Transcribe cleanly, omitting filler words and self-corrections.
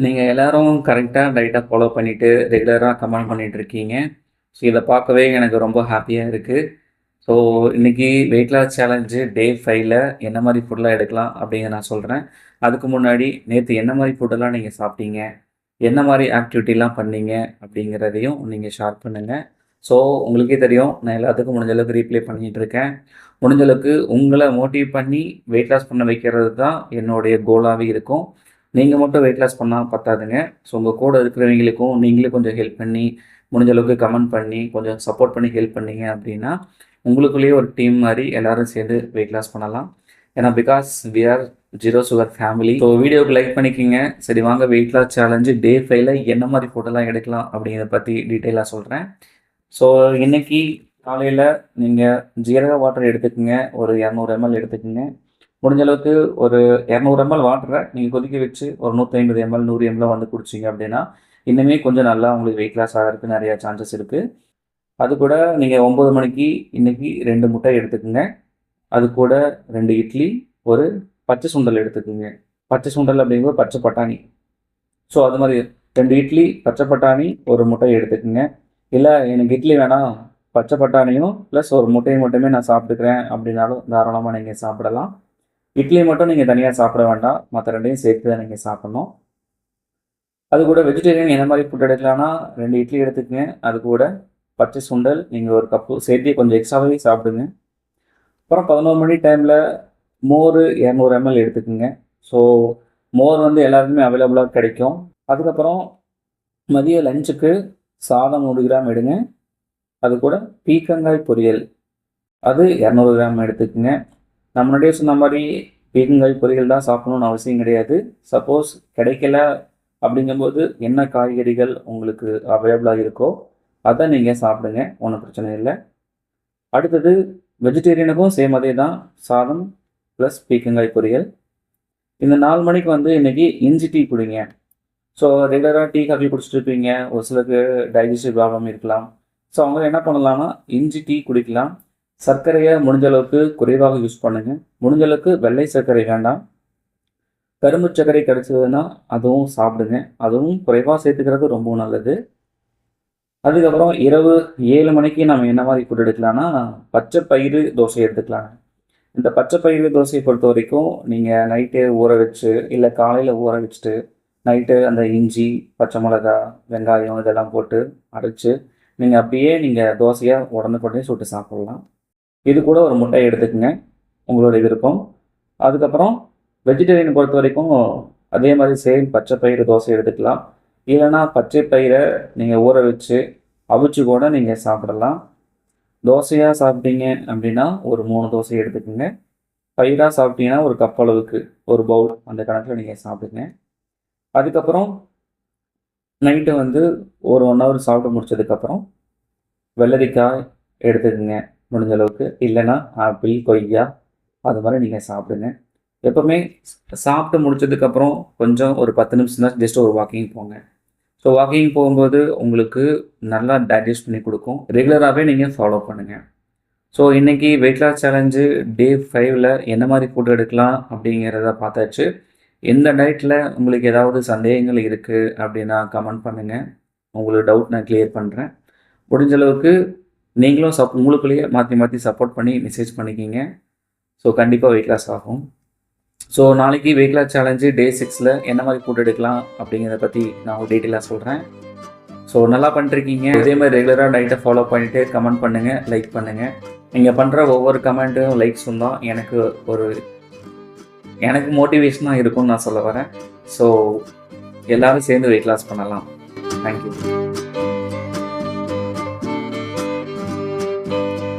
நீங்கள் எல்லாரும் கரெக்டாக டயட்டை ஃபாலோ பண்ணிவிட்டு ரெகுலராக கமெண்ட் பண்ணிட்டு இருக்கீங்க. ஸோ இதை பார்க்கவே எனக்கு ரொம்ப ஹாப்பியாக இருக்குது. ஸோ இன்றைக்கி வெயிட் லாஸ் சேலஞ்சு டே 5ல் என்ன மாதிரி ஃபுட்டெலாம் எடுக்கலாம் அப்படிங்க நான் சொல்கிறேன். அதுக்கு முன்னாடி நேற்று என்ன மாதிரி ஃபுட்டெல்லாம் நீங்கள் சாப்பிட்டீங்க, என்ன மாதிரி ஆக்டிவிட்டிலாம் பண்ணீங்க அப்படிங்கிறதையும் நீங்கள் ஷேர் பண்ணுங்கள். ஸோ உங்களுக்கே தெரியும், நான் எல்லாத்துக்கும் முடிஞ்ச அளவுக்கு ரீப்ளே பண்ணிகிட்ருக்கேன். முடிஞ்ச அளவுக்கு உங்களை மோட்டிவ் பண்ணி வெயிட் லாஸ் பண்ண வைக்கிறது தான் என்னுடைய கோலாகவே இருக்கும். நீங்கள் மட்டும் வெயிட் லாஸ் பண்ணால் பத்தாதுங்க. ஸோ உங்கள் கூட இருக்கிறவங்களுக்கும் நீங்களே கொஞ்சம் ஹெல்ப் பண்ணி, முடிஞ்ச அளவுக்கு கமெண்ட் பண்ணி, கொஞ்சம் சப்போர்ட் பண்ணி ஹெல்ப் பண்ணீங்க அப்படின்னா, உங்களுக்குள்ளேயே ஒரு டீம் மாதிரி எல்லோரும் சேர்ந்து வெயிட் லாஸ் பண்ணலாம். ஏன்னா because we are zero sugar family. So வீடியோவுக்கு லைக் பண்ணிக்கிங்க. சரி வாங்க, வெயிட் லாஸ் சேலஞ்சு டே 5ல் என்ன மாதிரி ஃபுட்டெல்லாம் எடுக்கலாம் அப்படிங்கிறத பற்றி டீட்டெயிலாக சொல்கிறேன். ஸோ இன்றைக்கி காலையில் நீங்கள் ஜீரக வாட்டர் எடுத்துக்கோங்க. ஒரு 200 ml எடுத்துக்கோங்க. முடிஞ்ச அளவுக்கு ஒரு 200 ml வாட்டரை நீங்கள் கொதிக்க வச்சு ஒரு 150 ml 100 ml வந்து குடிச்சிங்க அப்படின்னா இன்னுமே கொஞ்சம் நல்லா உங்களுக்கு வெயிட் லாஸ் ஆகிறதுக்கு நிறையா சான்சஸ் இருக்குது. அது கூட நீங்கள் 9 மணிக்கு இன்றைக்கி 2 முட்டை எடுத்துக்கோங்க. அது கூட 2 இட்லி, ஒரு பச்சை சுண்டல் எடுத்துக்கோங்க. பச்சை சுண்டல் அப்படிங்கும்போது பச்சை பட்டாணி. ஸோ அது மாதிரி 2 இட்லி, பச்சை பட்டாணி, ஒரு முட்டை எடுத்துக்கோங்க. இல்லை எனக்கு இட்லி வேணாம், பச்சை பட்டாணியும் ப்ளஸ் ஒரு முட்டையும் மட்டுமே நான் சாப்பிட்டுக்கிறேன் அப்படின்னாலும் தாராளமாக நீங்கள் சாப்பிடலாம். இட்லி மட்டும் நீங்கள் தனியாக சாப்பிட வேண்டாம், மற்ற ரெண்டையும் சேர்த்து தான் நீங்கள் சாப்பிட்ணும். அது கூட வெஜிடேரியன் என்ன மாதிரி ஃபுட் எடுக்கலாம்னா 2 இட்லி எடுத்துக்கங்க. அது கூட பச்சை சுண்டல் நீங்கள் ஒரு கப்பு சேர்த்து கொஞ்சம் எக்ஸ்ட்ராவே சாப்பிடுங்க. அப்புறம் 11 மணி டைமில் மோர் 200 ml எடுத்துக்கோங்க. ஸோ மோர் வந்து எல்லாருக்குமே அவைலபிளாக கிடைக்கும். அதுக்கப்புறம் மதிய லஞ்சுக்கு சாதம் 100 கிராம் எடுங்க. அது கூட பீக்கங்காய் பொரியல் அது 200 கிராம் எடுத்துக்கோங்க. நான் முன்னாடியே சொன்ன மாதிரி பீக்கங்காய் பொரியல் தான் சாப்பிடணும்னு அவசியம் கிடையாது. சப்போஸ் கிடைக்கல அப்படிங்கும்போது என்ன காய்கறிகள் உங்களுக்கு அவைலபிளாக இருக்கோ அதை நீங்கள் சாப்பிடுங்க, ஒன்றும் பிரச்சனை இல்லை. அடுத்தது வெஜிடேரியனுக்கும் சேம் அதே தான், சாதம் ப்ளஸ் பீக்கங்காய் பொரியல். இந்த 4 மணிக்கு வந்து இன்றைக்கி இஞ்சி டீ குடிங்க. ஸோ ரெகுலராக டீ காஃபி குடிச்சிட்டு இருப்பீங்க, ஒரு சிலருக்கு டைஜஸ்டிவ் ப்ராப்ளம் இருக்கலாம். ஸோ அவங்க என்ன பண்ணலாம்னா இஞ்சி டீ குடிக்கலாம். சர்க்கரையை முடிஞ்ச அளவுக்கு குறைவாக யூஸ் பண்ணுங்கள். முடிஞ்ச அளவுக்கு வெள்ளை சர்க்கரை வேண்டாம். கரும்பு சர்க்கரை கிடைச்சதுன்னா அதுவும் சாப்பிடுங்க. அதுவும் குறைவாக சேர்த்துக்கிறது ரொம்ப நல்லது. அதுக்கப்புறம் இரவு 7 மணிக்கு நம்ம என்ன மாதிரி ஃபுட் எடுக்கலாம்னா பச்சை பயிறு தோசை எடுத்துக்கலாம். இந்த பச்சை பயிறு தோசையை பொறுத்த வரைக்கும் நீங்கள் நைட்டு ஊற வச்சு இல்லை காலையில் ஊற வச்சுட்டு நைட்டு அந்த இஞ்சி, பச்சை மிளகா, வெங்காயம் இதெல்லாம் போட்டு அரைச்சி நீங்கள் அப்படியே நீங்கள் தோசையை உடனுக்குடனே சுட்டு சாப்பிட்லாம். இது கூட ஒரு முட்டை எடுத்துக்கங்க, உங்களுடைய விருப்பம். அதுக்கப்புறம் வெஜிடேரியன் பொறுத்த வரைக்கும் அதே மாதிரி சேம் பச்சை பயிறு தோசை எடுத்துக்கலாம். இல்லைனா பச்சை பயிரை நீங்கள் ஊற வச்சு அவிச்சு கூட நீங்கள் சாப்பிடலாம். தோசையாக சாப்பிட்டீங்க அப்படின்னா ஒரு 3 தோசை எடுத்துக்கோங்க. பயிராக சாப்பிட்டீங்கன்னா ஒரு கப் அளவுக்கு ஒரு பவுல் அந்த கணக்கில் நீங்கள் சாப்பிடுங்க. அதுக்கப்புறம் நைட்டு வந்து ஒரு 1 ஹவர் சாப்பிட்டு முடிச்சதுக்கப்புறம் வெள்ளரிக்காய் எடுத்துக்கோங்க முடிஞ்ச அளவுக்கு. இல்லைன்னா ஆப்பிள், கொய்யா அது மாதிரி நீங்கள் சாப்பிடுங்க. எப்போவுமே சாப்பிட்டு முடிச்சதுக்கப்புறம் கொஞ்சம் ஒரு 10 நிமிஷம் தான் ஜஸ்ட் ஒரு வாக்கிங் போங்க. ஸோ வாக்கிங் போகும்போது உங்களுக்கு நல்லா டைஜஸ்ட் பண்ணி கொடுக்கும். ரெகுலராகவே நீங்கள் ஃபாலோ பண்ணுங்கள். ஸோ இன்றைக்கி வெயிட் லாஸ் சேலஞ்சு டே 5ல் என்ன மாதிரி ஃபுட் எடுக்கலாம் அப்படிங்கிறத பார்த்தாச்சு. இந்த டயட்டில் உங்களுக்கு ஏதாவது சந்தேகங்கள் இருக்குது அப்படின்னா கமெண்ட் பண்ணுங்கள். உங்களுக்கு டவுட் நான் கிளியர் பண்ணுறேன். முடிஞ்ச அளவுக்கு நீங்களும் உங்களுக்குள்ளேயே மாற்றி மாற்றி சப்போர்ட் பண்ணி மெசேஜ் பண்ணிக்கிங்க. ஸோ கண்டிப்பாக வெயிட் லாஸ் ஆகும். ஸோ நாளைக்கு வெயிட் லாஸ் சேலஞ்சு டே 6ல் என்ன மாதிரி ஃபுட் எடுக்கலாம் அப்படிங்கிறத பற்றி நான் ஒரு டீட்டெயிலாக சொல்கிறேன். ஸோ நல்லா பண்ணிருக்கீங்க. இதே மாதிரி ரெகுலராக டயட்டை ஃபாலோ பண்ணிவிட்டு கமெண்ட் பண்ணுங்கள், லைக் பண்ணுங்கள். நீங்கள் பண்ணுற ஒவ்வொரு கமெண்ட்டும் லைக்ஸும் தான் எனக்கு மோட்டிவேஷனாக இருக்கும்னு நான் சொல்ல வரேன். ஸோ எல்லோரும் சேர்ந்து வெயிட் லாஸ் பண்ணலாம். தேங்க்யூ.